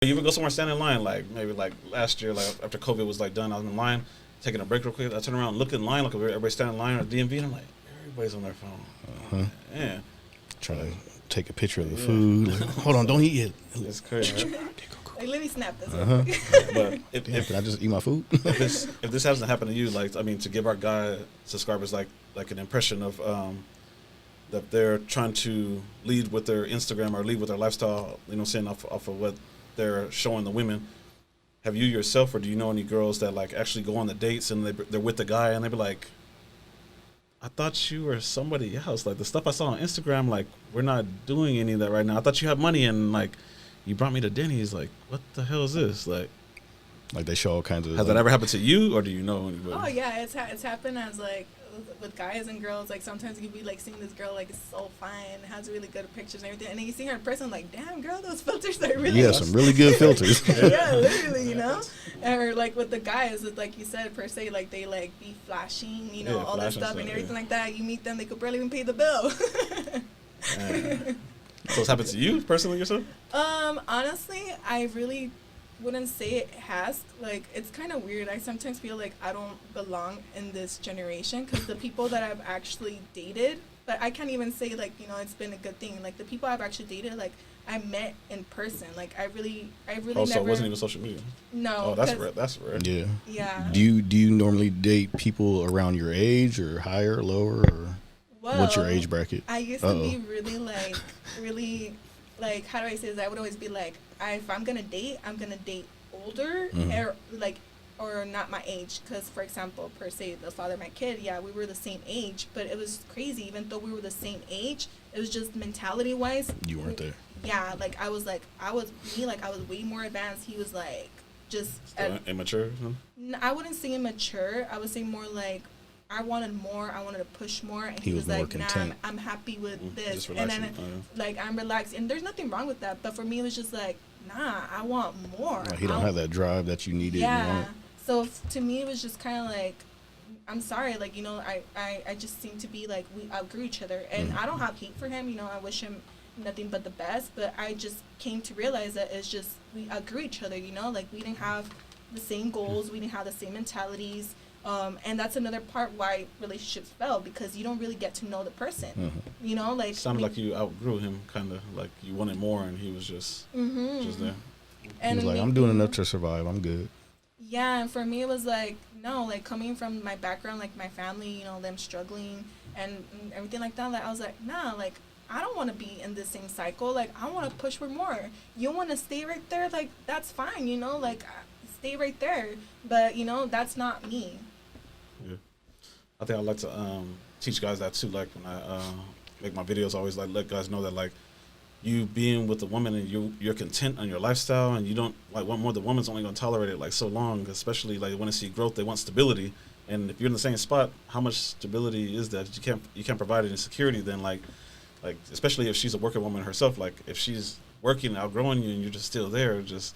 You would go somewhere, stand in line, like maybe like last year, like after COVID was like done, I was in line, taking a break real quick. I turn around, look in line, look at everybody standing in line at DMV, and I'm like, everybody's on their phone. Uh-huh. Yeah. Trying to take a picture of the food. Like, hold on, don't eat it. It's crazy. Right? Like, let me snap this. But if can I just eat my food? if this hasn't happened to you, like I mean, to give our guy subscribers like an impression of that they're trying to lead with their Instagram or lead with their lifestyle, you know, saying off of what they're showing the women. Have you yourself, or do you know any girls that like actually go on the dates and they're with the guy and they be like, I thought you were somebody else. Like the stuff I saw on Instagram, like we're not doing any of that right now. I thought you had money and like you brought me to Denny's. Like what the hell is this? Like they show all kinds of. Has that ever happened to you, or do you know anybody? Oh yeah, it's happened as like with guys and girls. Like sometimes you can be like seeing this girl like is so fine, has really good pictures and everything, and then you see her in person like, damn girl, those filters are really. Yeah, some really good filters. Yeah, literally, you know. Or like with the guys, it's like you said per se, like they like be flashing, you know, all that stuff and everything like that. You meet them, they could barely even pay the bill. So it's happened to you personally yourself? Honestly, I really wouldn't say it has. Like, it's kind of weird. I sometimes feel like I don't belong in this generation because the people that I've actually dated, but I can't even say, like, you know, it's been a good thing. Like, the people I've actually dated, like, I met in person. Like, I really never. So it wasn't even social media? No. Oh, that's rare. That's rare. Yeah. Yeah. Do you normally date people around your age or higher, lower, or what's your age bracket? I used to be really, like, how do I say this? I would always be like, if I'm gonna date, I'm gonna date older, or not my age. Because, for example, per se, the father of my kid, yeah, we were the same age, but it was crazy. Even though we were the same age, it was just mentality-wise. You weren't there. Yeah, like I was way more advanced. He was like just immature. I wouldn't say immature. I would say more like I wanted more. I wanted to push more, and he was like, "Nah, I'm happy with this." And then, like, I'm relaxed, and there's nothing wrong with that. But for me, it was just like, nah, I want more. Like he don't have that drive that you needed. Yeah. So to me, it was just kind of like, I'm sorry, like, you know, I just seem to be like we outgrew each other, and I don't have hate for him. You know, I wish him nothing but the best. But I just came to realize that it's just we outgrew each other. You know, like we didn't have the same goals, we didn't have the same mentalities. And that's another part why relationships fail, because you don't really get to know the person. You know, like sounded like you outgrew him, kind of like you wanted more, and he was just there. And he was like, "I'm doing enough to survive. I'm good." Yeah, and for me, it was like no, like coming from my background, like my family, you know, them struggling and everything like that. Like I was like, nah, like I don't want to be in the same cycle. Like I want to push for more. You want to stay right there, like that's fine. You know, like stay right there. But you know, that's not me. Yeah, I think I like to teach guys that too. Like when I make my videos, I always like let guys know that like you being with a woman and you're content on your lifestyle, and you don't like want more. The woman's only gonna tolerate it like so long, especially like they want to see growth. They want stability, and if you're in the same spot, how much stability is that? You can't provide any security. Then like especially if she's a working woman herself, like if she's working outgrowing you and you're just still there, just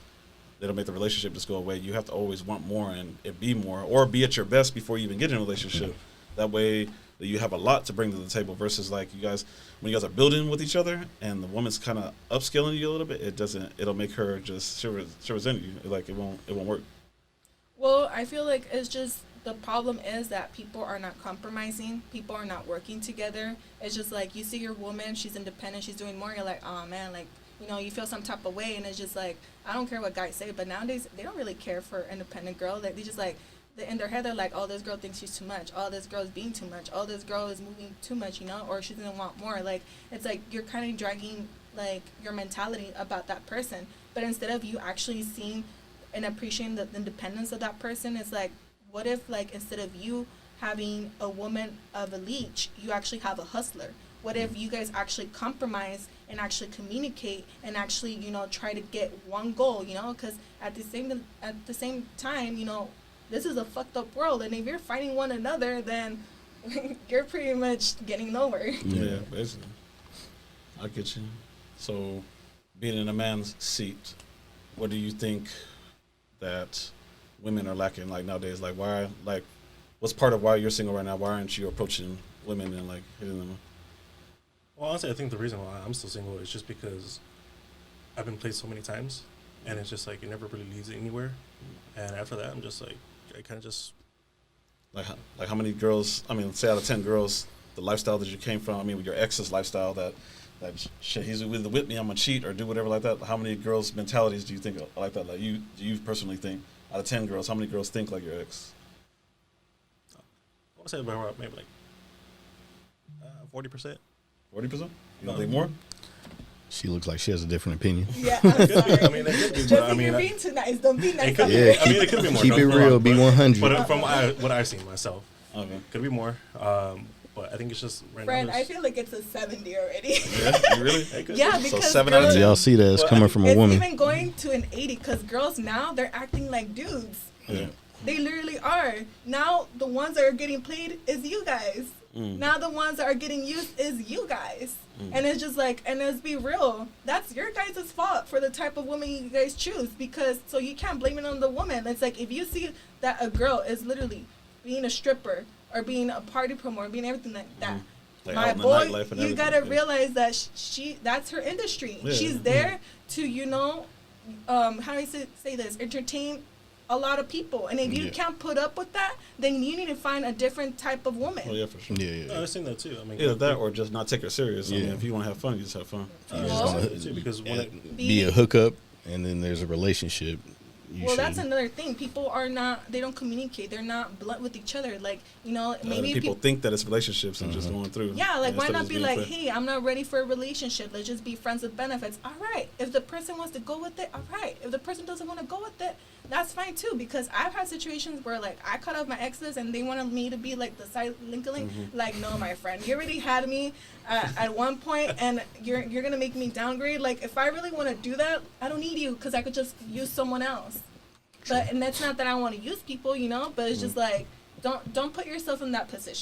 it'll make the relationship just go away. You have to always want more and it be more, or be at your best before you even get in a relationship. That way that you have a lot to bring to the table versus like when you guys are building with each other and the woman's kind of upscaling you a little bit, it'll make her just she'll resent you. Like it won't work. Well, I feel like it's just the problem is that people are not compromising. People are not working together. It's just like you see your woman, she's independent, she's doing more. You're like, oh man, like, you know, you feel some type of way, and it's just like, I don't care what guys say, but nowadays they don't really care for independent girl. Like, they just like, in their head they're like, oh, this girl thinks she's too much. Oh, this girl is being too much. Oh, this girl is moving too much, you know, or she doesn't want more. Like, it's like you're kind of dragging like your mentality about that person, but instead of you actually seeing and appreciating the independence of that person, it's like, what if like instead of you having a woman of a leech, you actually have a hustler? What if you guys actually compromise and actually communicate and actually, you know, try to get one goal, you know? Because at the same time, you know, this is a fucked up world, and if you're fighting one another, then you're pretty much getting nowhere. Yeah, basically. I get you. So, being in a man's seat, what do you think that women are lacking like nowadays? Like what's part of why you're single right now? Why aren't you approaching women and like hitting them? Well, honestly, I think the reason why I'm still single is just because I've been played so many times. and it's just like it never really leads anywhere. And after that, I'm just like, I kind of just Like how many girls? I mean, say out of 10 girls, the lifestyle that you came from. I mean, with your ex's lifestyle, that shit, he's either with me, I'm gonna cheat or do whatever like that. How many girls' mentalities do you think are like that? Like do you personally think out of 10 girls, how many girls think like your ex? I want to say about maybe like 40%. 40%? You don't think more? She looks like she has a different opinion. Yeah, I'm sorry. I mean, it could be, Just but I if mean, you're being too nice, don't be nice. it could, Yeah, I mean, it could be more. keep don't it get me real, wrong, be but- 100. But from what I've seen myself, Okay. could be more. But I think it's just right Friend, now. I feel like it's a 70 already. Yeah, you really? It could Yeah, be. because 7 out of girls, 10. Y'all see that it's Well, coming from a it's woman. even going to an 80 because girls now, they're acting like dudes. Yeah. They literally are. Now the ones that are getting played is you guys. Now the ones that are getting used is you guys. And it's just like, and let's be real, that's your guys' fault for the type of woman you guys choose, because so you can't blame it on the woman. It's like if you see that a girl is literally being a stripper or being a party promoter, being everything like that. Like My out in the boy, nightlife and you everything, gotta yeah. realize that she that's her industry. Yeah. She's there to, you know, how do I say this, entertain a lot of people. And if you Yeah. can't put up with that, then you need to find a different type of woman. Oh yeah, for sure. Yeah. I've seen that too. I mean, Either that or just not take her serious. I mean, Yeah. if you want to have fun, you just have fun. You just Well, wanna too, because when it, be a hookup, and then there's a relationship. You Well, that's should- another thing. People are not, they don't communicate. They're not blunt with each other. Like, you know, maybe People think that it's relationships and just going through. yeah, like why instead of not just be being like, friends. hey, I'm not ready for a relationship. Let's just be friends with benefits. All right. If the person wants to go with it, all right. If the person doesn't want to go with it, that's fine too. Because I've had situations where like I cut off my exes and they wanted me to be like the side Linkr.ee. Like, no, my friend, you already had me at one point, and you're gonna make me downgrade. Like, if I really want to do that, I don't need you because I could just use someone else. But and that's not that I want to use people, you know. But it's just like don't put yourself in that position.